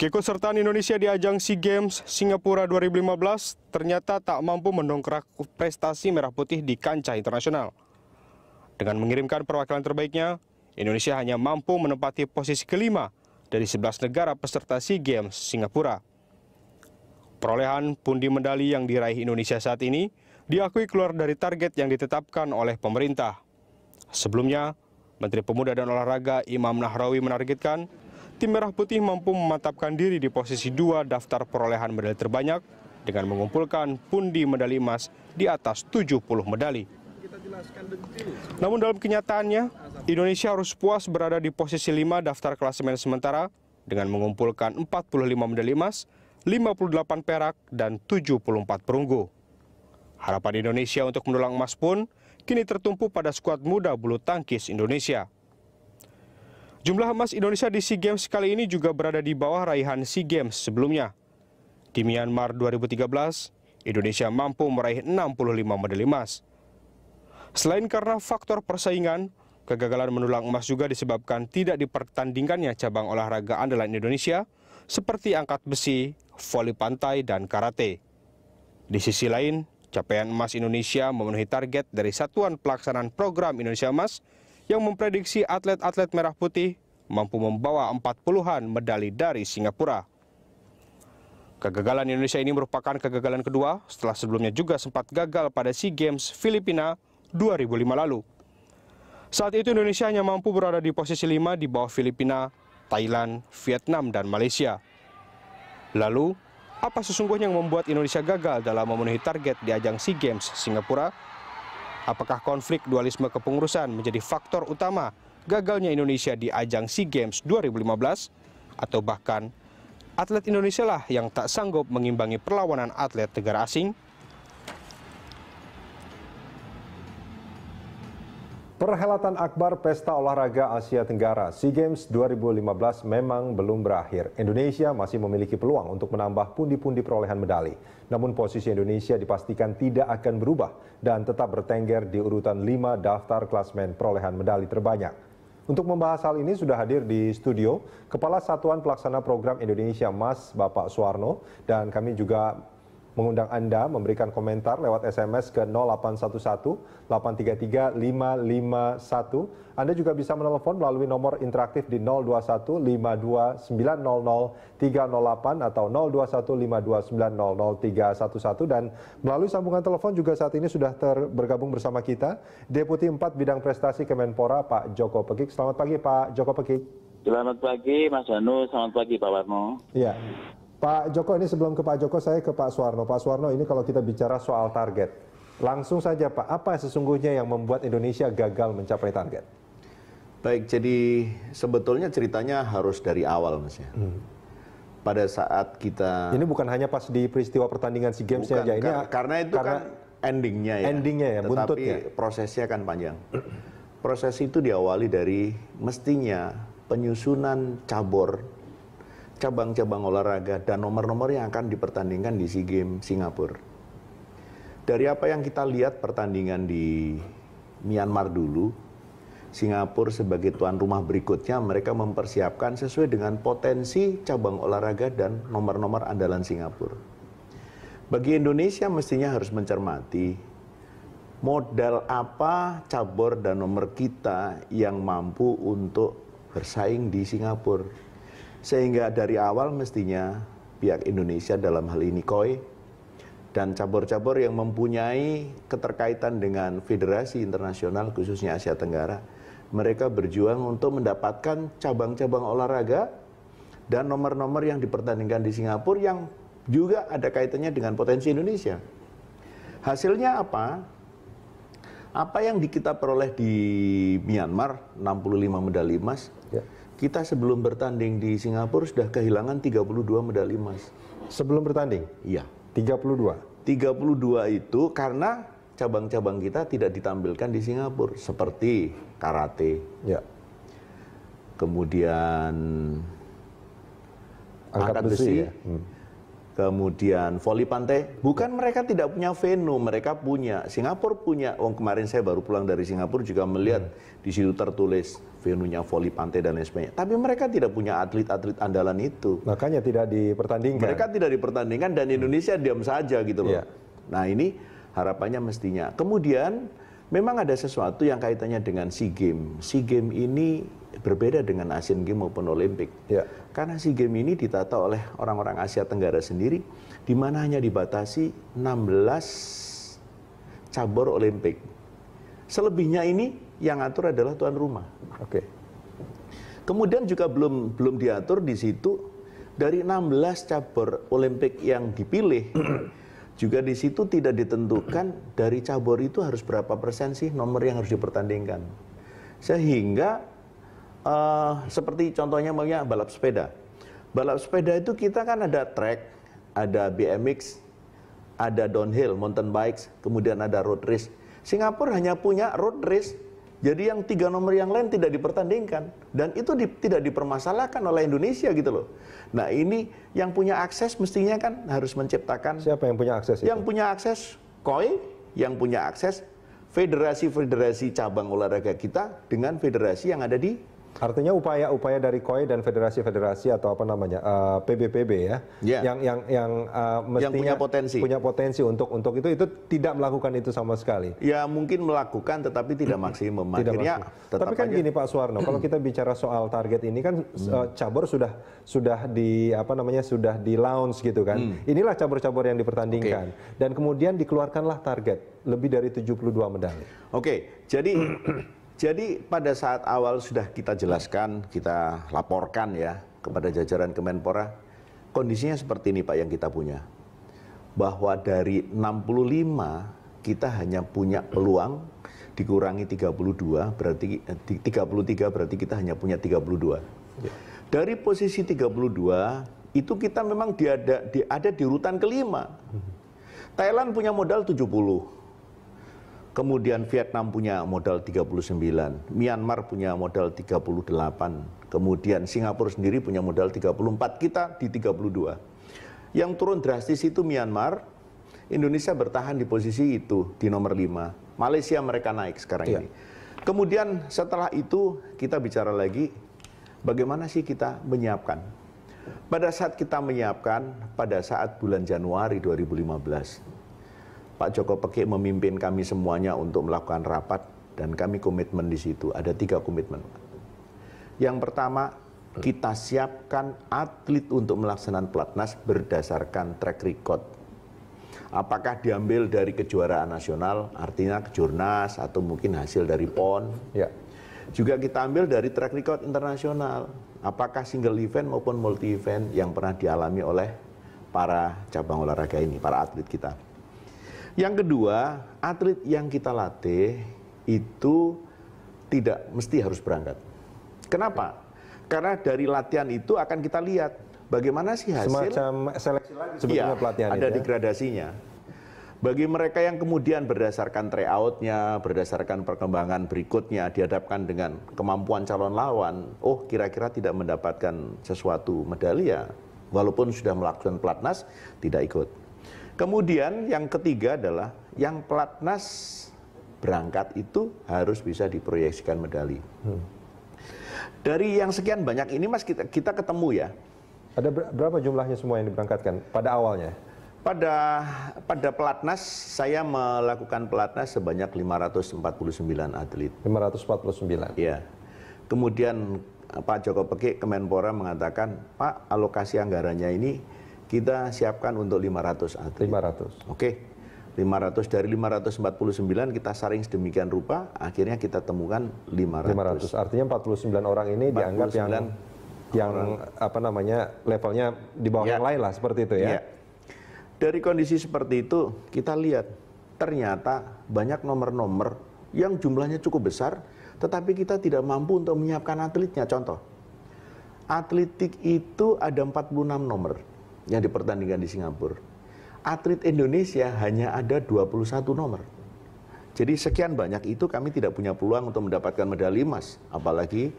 Keikutsertaan Indonesia di ajang SEA Games Singapura 2015 ternyata tak mampu mendongkrak prestasi merah putih di kancah internasional. Dengan mengirimkan perwakilan terbaiknya, Indonesia hanya mampu menempati posisi kelima dari 11 negara peserta SEA Games Singapura. Perolehan pundi medali yang diraih Indonesia saat ini diakui keluar dari target yang ditetapkan oleh pemerintah. Sebelumnya, Menteri Pemuda dan Olahraga Imam Nahrawi menargetkan tim merah putih mampu memantapkan diri di posisi 2 daftar perolehan medali terbanyak dengan mengumpulkan pundi medali emas di atas 70 medali. Namun dalam kenyataannya, Indonesia harus puas berada di posisi 5 daftar klasemen sementara dengan mengumpulkan 45 medali emas, 58 perak, dan 74 perunggu. Harapan Indonesia untuk mendulang emas pun kini tertumpu pada skuad muda bulu tangkis Indonesia. Jumlah emas Indonesia di SEA Games kali ini juga berada di bawah raihan SEA Games sebelumnya. Di Myanmar 2013, Indonesia mampu meraih 65 medali emas. Selain karena faktor persaingan, kegagalan mendulang emas juga disebabkan tidak dipertandingkannya cabang olahraga andalan Indonesia seperti angkat besi, voli pantai, dan karate. Di sisi lain, capaian emas Indonesia memenuhi target dari Satuan Pelaksanaan Program Indonesia Emas yang memprediksi atlet-atlet merah putih mampu membawa 40-an medali dari Singapura. Kegagalan Indonesia ini merupakan kegagalan kedua setelah sebelumnya juga sempat gagal pada SEA Games Filipina 2005 lalu. Saat itu Indonesia hanya mampu berada di posisi 5 di bawah Filipina, Thailand, Vietnam, dan Malaysia. Lalu, apa sesungguhnya yang membuat Indonesia gagal dalam memenuhi target di ajang SEA Games Singapura? Apakah konflik dualisme kepengurusan menjadi faktor utama gagalnya Indonesia di ajang SEA Games 2015? Atau bahkan atlet Indonesia lah yang tak sanggup mengimbangi perlawanan atlet negara asing? Perhelatan akbar Pesta Olahraga Asia Tenggara SEA Games 2015 memang belum berakhir. Indonesia masih memiliki peluang untuk menambah pundi-pundi perolehan medali. Namun posisi Indonesia dipastikan tidak akan berubah dan tetap bertengger di urutan 5 daftar klasemen perolehan medali terbanyak. Untuk membahas hal ini sudah hadir di studio Kepala Satuan Pelaksana Program Indonesia Emas Bapak Suwarno, dan kami juga mengundang Anda memberikan komentar lewat SMS ke 0811 833 551. Anda juga bisa menelpon melalui nomor interaktif di 021 52 900 308 atau 021 52 900 311, dan melalui sambungan telepon juga saat ini sudah bergabung bersama kita Deputi 4 Bidang Prestasi Kemenpora Pak Joko Pekik. Selamat pagi Pak Joko Pekik. Selamat pagi Mas Hanu, selamat pagi Pak Warno. Iya. Pak Joko, ini sebelum ke Pak Joko, saya ke Pak Suwarno. Pak Suwarno, ini kalau kita bicara soal target, langsung saja Pak, apa sesungguhnya yang membuat Indonesia gagal mencapai target? Baik, jadi sebetulnya ceritanya harus dari awal, Mas ya. Pada saat kita... Ini bukan hanya pas di peristiwa pertandingan SEA Games saja. Ini karena itu kan endingnya ya. Endingnya ya, buntutnya. Tetapi prosesnya kan panjang. Proses itu diawali dari mestinya penyusunan cabang-cabang olahraga dan nomor-nomor yang akan dipertandingkan di SEA Games Singapura. Dari apa yang kita lihat pertandingan di Myanmar dulu, Singapura sebagai tuan rumah berikutnya mereka mempersiapkan sesuai dengan potensi cabang olahraga dan nomor-nomor andalan Singapura. Bagi Indonesia mestinya harus mencermati modal apa cabur dan nomor kita yang mampu untuk bersaing di Singapura. Sehingga dari awal mestinya pihak Indonesia dalam hal ini KOI dan cabur-cabur yang mempunyai keterkaitan dengan federasi internasional khususnya Asia Tenggara, mereka berjuang untuk mendapatkan cabang-cabang olahraga dan nomor-nomor yang dipertandingkan di Singapura yang juga ada kaitannya dengan potensi Indonesia. Hasilnya apa? Apa yang kita peroleh di Myanmar, 65 medali emas, ya. Kita sebelum bertanding di Singapura sudah kehilangan 32 medali emas. Sebelum bertanding? Iya. 32? 32 itu karena cabang-cabang kita tidak ditampilkan di Singapura. Seperti karate. Ya. Kemudian angkat besi. Ya? kemudian voli pantai. Bukan mereka tidak punya venue, mereka punya. Singapura punya. Kemarin saya baru pulang dari Singapura juga melihat di situ tertulis venue-nya voli pantai dan lain sebagainya. Tapi mereka tidak punya atlet-atlet andalan itu. Makanya tidak dipertandingkan. Mereka tidak dipertandingkan dan Indonesia diam saja gitu loh. Nah ini harapannya mestinya. Kemudian memang ada sesuatu yang kaitannya dengan SEA Games. SEA Games ini berbeda dengan Asian Games maupun Olimpik. Karena SEA Games ini ditata oleh orang-orang Asia Tenggara sendiri, di mana hanya dibatasi 16 cabur Olimpik. Selebihnya ini yang atur adalah tuan rumah. Kemudian juga belum diatur di situ dari 16 cabur Olimpik yang dipilih. Juga di situ tidak ditentukan dari cabur itu harus berapa persen sih nomor yang harus dipertandingkan. Sehingga seperti contohnya balap sepeda. Balap sepeda itu kita kan ada track, ada BMX, ada downhill, mountain bikes, kemudian ada road race. Singapura hanya punya road race, jadi yang 3 nomor yang lain tidak dipertandingkan. Dan itu tidak dipermasalahkan oleh Indonesia gitu loh. Nah ini yang punya akses mestinya kan harus menciptakan. Siapa yang punya akses itu? Yang punya akses KOI, yang punya akses federasi-federasi cabang olahraga kita dengan federasi yang ada di. Artinya upaya-upaya dari KOI dan federasi-federasi atau apa namanya PBPB ya, yang mestinya punya potensi untuk itu tidak melakukan itu sama sekali. Ya mungkin melakukan tetapi tidak maksimum. Akhirnya tapi kan gini Pak Suwarno, kalau kita bicara soal target ini kan cabur sudah di launch gitu kan. Inilah cabur-cabur yang dipertandingkan dan kemudian dikeluarkanlah target lebih dari 72 medali. Jadi pada saat awal sudah kita jelaskan, kita laporkan ya kepada jajaran Kemenpora, kondisinya seperti ini Pak yang kita punya. Bahwa dari 65 kita hanya punya peluang dikurangi 32 berarti 33 berarti kita hanya punya 32. Dari posisi 32 itu kita memang ada di urutan kelima. Thailand punya modal 70. Kemudian Vietnam punya modal 39, Myanmar punya modal 38, kemudian Singapura sendiri punya modal 34, kita di 32. Yang turun drastis itu Myanmar, Indonesia bertahan di posisi itu, di nomor 5. Malaysia mereka naik sekarang ini. Kemudian setelah itu kita bicara lagi, bagaimana sih kita menyiapkan? Pada saat kita menyiapkan, pada saat bulan Januari 2015, Pak Joko Pekik memimpin kami semuanya untuk melakukan rapat dan kami komitmen di situ. Ada 3 komitmen. Yang pertama, kita siapkan atlet untuk melaksanakan pelatnas berdasarkan track record. Apakah diambil dari kejuaraan nasional, artinya kejurnas atau mungkin hasil dari PON. Juga kita ambil dari track record internasional. Apakah single event maupun multi event yang pernah dialami oleh para cabang olahraga ini, para atlet kita. Yang kedua, atlet yang kita latih itu tidak mesti harus berangkat. Kenapa? Karena dari latihan itu akan kita lihat bagaimana sih hasil. Semacam seleksi lagi sebetulnya pelatihan ada itu. Ada degradasinya. Bagi mereka yang kemudian berdasarkan tryout-nya, berdasarkan perkembangan berikutnya dihadapkan dengan kemampuan calon lawan, oh kira-kira tidak mendapatkan sesuatu medali ya, walaupun sudah melakukan pelatnas tidak ikut. Kemudian yang ketiga adalah yang pelatnas berangkat itu harus bisa diproyeksikan medali. Dari yang sekian banyak ini Mas kita ketemu ya. Ada berapa jumlahnya semua yang diberangkatkan pada awalnya? Pada pelatnas saya melakukan pelatnas sebanyak 549 atlet. 549. Iya. Kemudian Pak Joko Pekik Kemenpora mengatakan, Pak alokasi anggarannya ini kita siapkan untuk 500 atlet. 500. Oke. 500 dari 549 kita saring sedemikian rupa, akhirnya kita temukan 500. Artinya 49 orang ini dianggap yang apa namanya levelnya di bawah yang lain lah seperti itu ya. Dari kondisi seperti itu kita lihat ternyata banyak nomor-nomor yang jumlahnya cukup besar, tetapi kita tidak mampu untuk menyiapkan atletnya. Contoh, atletik itu ada 46 nomor yang dipertandingkan di Singapura. Atlet Indonesia hanya ada 21 nomor. Jadi sekian banyak itu kami tidak punya peluang untuk mendapatkan medali emas, apalagi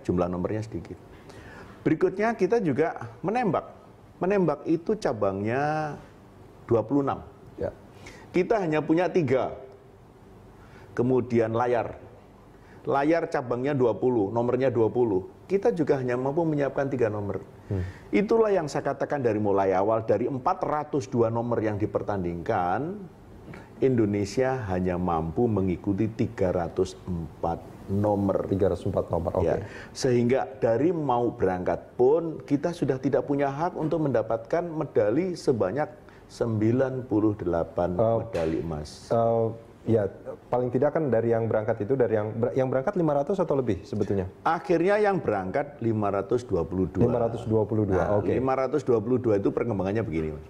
jumlah nomornya sedikit. Berikutnya kita juga menembak. Menembak itu cabangnya 26. Ya. Kita hanya punya 3. Kemudian layar. Layar cabangnya 20, nomornya 20. Kita juga hanya mampu menyiapkan 3 nomor. Itulah yang saya katakan dari mulai awal, dari 402 nomor yang dipertandingkan, Indonesia hanya mampu mengikuti 304 nomor. 304 nomor, oke. Ya, sehingga dari mau berangkat pun kita sudah tidak punya hak untuk mendapatkan medali sebanyak 98 medali emas. Ya, paling tidak kan dari yang berangkat itu, dari yang berangkat 500 atau lebih sebetulnya? Akhirnya yang berangkat 522. 522, Nah, oke. 522 itu perkembangannya begini, Mas.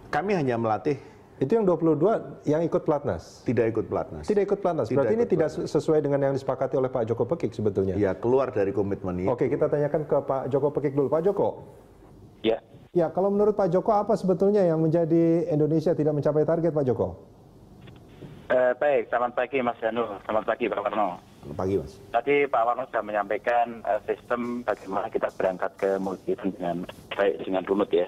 Kami hanya melatih. Itu yang 22 yang ikut pelatnas? Tidak ikut pelatnas. Tidak ikut pelatnas. Berarti ini tidak sesuai dengan yang disepakati oleh Pak Joko Pekik sebetulnya? Ya, keluar dari komitmen itu. Oke, kita tanyakan ke Pak Joko Pekik dulu. Pak Joko. Ya, Ya, kalau menurut Pak Joko apa sebetulnya yang menjadi Indonesia tidak mencapai target, Pak Joko? baik. Selamat pagi Mas Janu. Selamat pagi Pak Warno. Selamat pagi, Mas. Tadi Pak Warno sudah menyampaikan sistem bagaimana kita berangkat ke multi event dengan baik, dengan runut ya.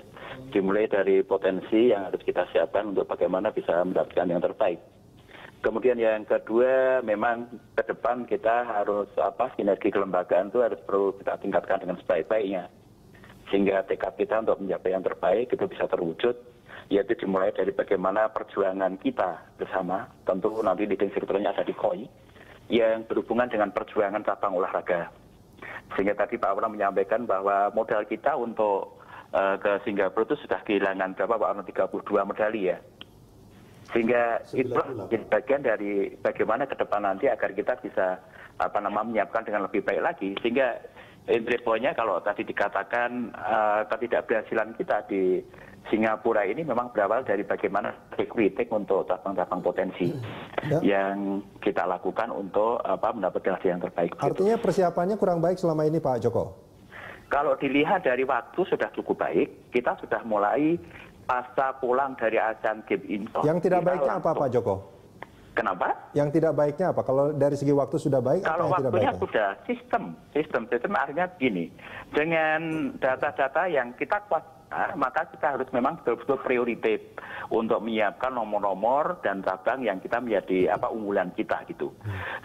Dimulai dari potensi yang harus kita siapkan untuk bagaimana bisa mendapatkan yang terbaik. Kemudian yang kedua, memang ke depan kita harus sinergi kelembagaan itu harus perlu kita tingkatkan dengan sebaik-baiknya. Sehingga tekad kita untuk mencapai yang terbaik itu bisa terwujud, yaitu dimulai dari bagaimana perjuangan kita bersama, tentu nanti leading sektornya ada di KOI, yang berhubungan dengan perjuangan cabang olahraga. Sehingga tadi Pak Warno menyampaikan bahwa modal kita untuk ke Singapura itu sudah kehilangan berapa Pak Warno, 32 medali ya. Sehingga itu jadi bagian dari bagaimana ke depan nanti agar kita bisa menyiapkan dengan lebih baik lagi. Sehingga entry point-nya kalau tadi dikatakan ketidakberhasilan kita di Singapura ini memang berawal dari bagaimana kritik untuk cabang-cabang potensi yang kita lakukan untuk mendapatkan hasil yang terbaik. Artinya persiapannya kurang baik selama ini, Pak Joko? Kalau dilihat dari waktu sudah cukup baik, kita sudah mulai pasca pulang dari Asian Games Indoor. Yang tidak baiknya apa, Pak Joko? Kenapa? Yang tidak baiknya apa? Kalau dari segi waktu sudah baik, kalau apa yang tidak waktunya baiknya? sudah sistem artinya begini, dengan data-data yang kita kuasai, maka kita harus memang betul-betul prioritas untuk menyiapkan nomor-nomor dan cabang yang kita menjadi unggulan kita gitu.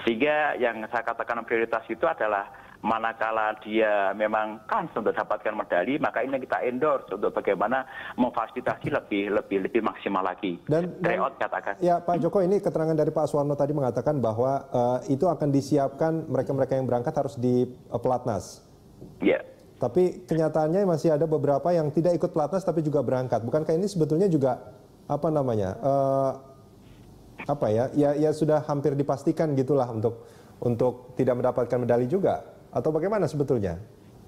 Sehingga yang saya katakan prioritas itu adalah manakala dia memang kans untuk dapatkan medali, maka ini kita endorse untuk bagaimana memfasilitasi lebih maksimal lagi. Dan tryout katakan. Ya Pak Joko, ini keterangan dari Pak Suwarno tadi mengatakan bahwa itu akan disiapkan mereka-mereka yang berangkat harus di pelatnas. Ya. Tapi kenyataannya masih ada beberapa yang tidak ikut pelatnas tapi juga berangkat. Bukankah ini sebetulnya juga ya sudah hampir dipastikan gitulah untuk tidak mendapatkan medali juga, atau bagaimana sebetulnya?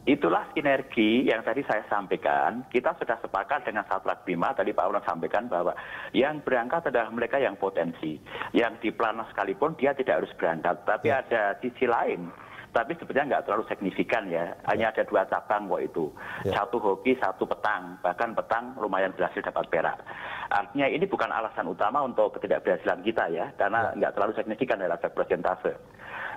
Itulah sinergi yang tadi saya sampaikan. Kita sudah sepakat dengan Satlat Bima, tadi Pak Ulan sampaikan bahwa yang berangkat adalah mereka yang potensi. Yang di pelatnas sekalipun dia tidak harus berangkat, tapi ada sisi lain. Tapi sebenarnya nggak terlalu signifikan ya, hanya ada 2 cabang kok itu. Satu hoki, satu petang, bahkan petang lumayan berhasil dapat perak. Artinya ini bukan alasan utama untuk ketidakberhasilan kita ya, karena nggak terlalu signifikan dalam aspek persentase.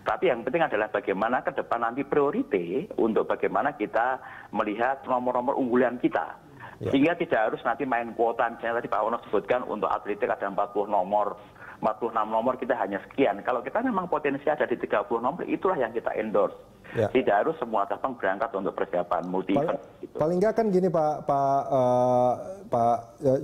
Tapi yang penting adalah bagaimana ke depan nanti prioritas untuk bagaimana kita melihat nomor-nomor unggulan kita. Sehingga tidak harus nanti main kuota, misalnya tadi Pak Wono sebutkan untuk atletik ada 40 nomor. 46 nomor kita hanya sekian. Kalau kita memang potensi ada di 30 nomor, itulah yang kita endorse. Tidak harus semua cabang berangkat untuk persiapan multi event. Paling nggak kan gini Pak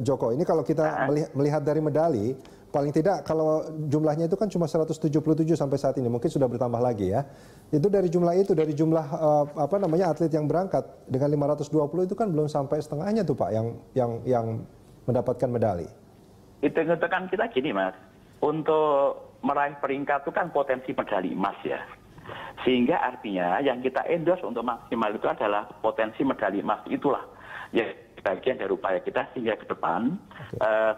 Joko, ini kalau kita melihat dari medali, paling tidak kalau jumlahnya itu kan cuma 177 sampai saat ini, mungkin sudah bertambah lagi ya. Itu dari jumlah atlet yang berangkat dengan 520 itu kan belum sampai setengahnya tuh Pak yang mendapatkan medali. Hitung-hitungan kita gini Mas. Untuk meraih peringkat itu kan potensi medali emas ya. Sehingga artinya yang kita endorse untuk maksimal itu adalah potensi medali emas. Itulah ya bagian dari upaya kita sehingga ke depan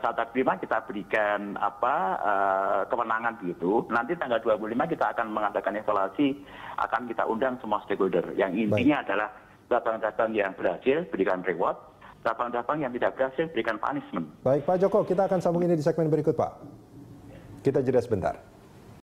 Satlat Bima kita berikan kemenangan begitu. Nanti tanggal 25 kita akan mengadakan evaluasi, akan kita undang semua stakeholder. Yang intinya adalah cabang-cabang yang berhasil berikan reward, cabang-cabang yang tidak berhasil berikan punishment. Baik Pak Joko, kita akan sambung ini di segmen berikut Pak. Kita jeda sebentar.